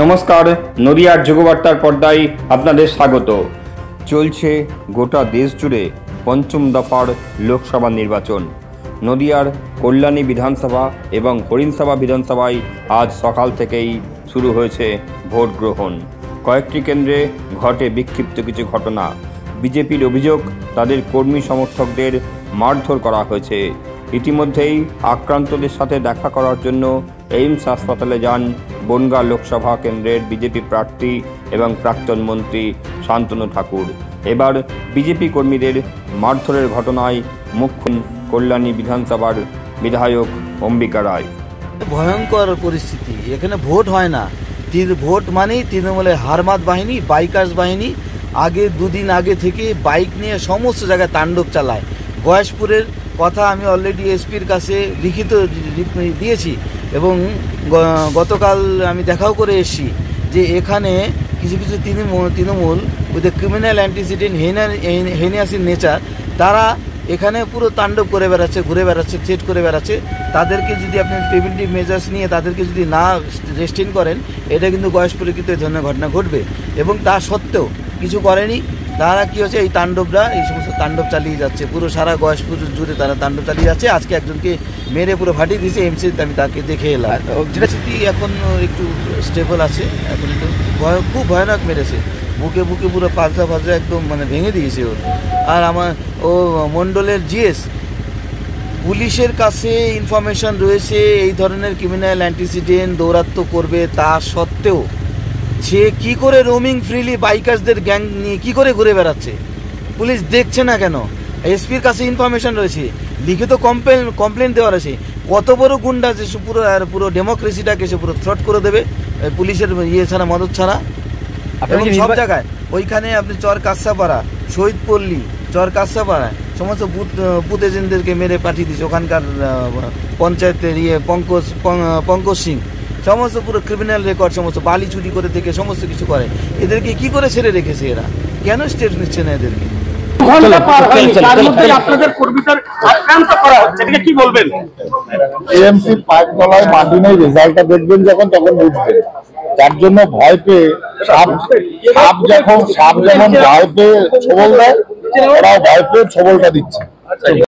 নমস্কার, নদিয়ার যুগবার্তার পর্দায় আপনাদের স্বাগত। চলছে গোটা দেশ জুড়ে পঞ্চম দফার লোকসভা নির্বাচন। নদিয়ার কল্যাণী বিধানসভা এবং হরিণসভা বিধানসভায় আজ সকাল থেকেই শুরু হয়েছে ভোট গ্রহণ। কয়েকটি কেন্দ্রে ঘটে বিক্ষিপ্ত কিছু ঘটনা। বিজেপির অভিযোগ, তাদের কর্মী সমর্থকদের মারধর করা হয়েছে। ইতিমধ্যেই আক্রান্তদের সাথে দেখা করার জন্য এইমস হাসপাতালে যান বনগাঁ লোকসভা কেন্দ্রের বিজেপি প্রার্থী এবং প্রাক্তন মন্ত্রী শান্তনু ঠাকুর। এবার বিজেপি কর্মীদের মারধরের ঘটনায় মুখ খুললেন কল্যাণী বিধানসভার বিধায়ক অম্বিকা রায়। ভয়ঙ্কর পরিস্থিতি, এখানে ভোট হয় না। ভোট মানেই তৃণমূলের হারমাত বাহিনী, বাইকার্স বাহিনী আগে দুদিন আগে থেকে বাইক নিয়ে সমস্ত জায়গায় তাণ্ডব চালায়। গয়েশপুরের কথা আমি অলরেডি এসপির কাছে লিখিত দিয়েছি এবং গতকাল আমি দেখাও করে এসেছি যে এখানে কিছু কিছু Trinamool with criminal antecedent heinous in nature, তারা এখানে পুরো তাণ্ডব করে বেড়াচ্ছে, ঘুরে বেড়াচ্ছে, থ্রেট করে বেড়াচ্ছে। তাদেরকে যদি আপনি প্রিভেন্টিভ মেজার্স নিয়ে তাদেরকে যদি না রেস্ট্রেন করেন, এটা কিন্তু গয়েশপুরে কিন্তু এই ধরনের ঘটনা ঘটবে। এবং তা সত্ত্বেও কিছু করেনি। তারা কি হচ্ছে, এই তাণ্ডবরা এই সমস্ত তাণ্ডব চালিয়ে যাচ্ছে, পুরো সারা গয়েশপুর জুড়ে তারা তাণ্ডব চালিয়ে যাচ্ছে। আজকে একজনকে মেরে পুরো ফাটিয়ে দিয়েছে এমসি, আমি তাকে দেখে এলাম। যেটা স্থিতি এখন একটু স্টেবল আছে, এখন একটু খুব ভয়ানক মেরেছে, বুকে বুকে পুরো পাজা একদম মানে ভেঙে দিয়েছে ওর। আর ও মণ্ডলের জিএস পুলিশের কাছে ইনফরমেশন রয়েছে এই ধরনের ক্রিমিনাল অ্যান্টিসিডেন্ট দৌরাত্ম্য করবে, তা সত্ত্বেও সে কি করে রোমিং ফ্রিলি বাইকার্সদের গ্যাং নিয়ে কি করে ঘুরে বেড়াচ্ছে, পুলিশ দেখছে না কেন? এসপির কাছে ইনফরমেশন রয়েছে, লিখিত কমপ্লেন দেওয়া রয়েছে। কত বড় গুন্ডা যে পুরো ডেমোক্রেসিটাকে সে পুরো থ্রট করে দেবে পুলিশের ছাড়া, মদত ছাড়া। এবং সব জায়গায় ওইখানে আপনি চর কাঁসাপাড়া, শহীদপল্লী, চর কাঁসাপাড়ায় সমস্ত বুথ এজেন্টদেরকে মেরে পাঠিয়ে দিয়েছে। ওখানকার পঞ্চায়েতের পঙ্কজ সিং সমস্ত পুরো ক্রিমিনাল রেকর্ড, সমস্ত বালি চুরি করে থেকে সমস্ত কিছু করে। এদেরকে কি করে ছেড়ে রেখেছে এরা? কেন স্টেপ নিচ্ছে না এদেরকে? রেজাল্টটা দেখবেন যখন, তখন বুঝবেন। তার জন্য ভয় পেয়ে সাপ যেমন ভয় পেয়ে ছবল দেয়, ওরাও ভয় পেয়ে ছবলটা দিচ্ছে।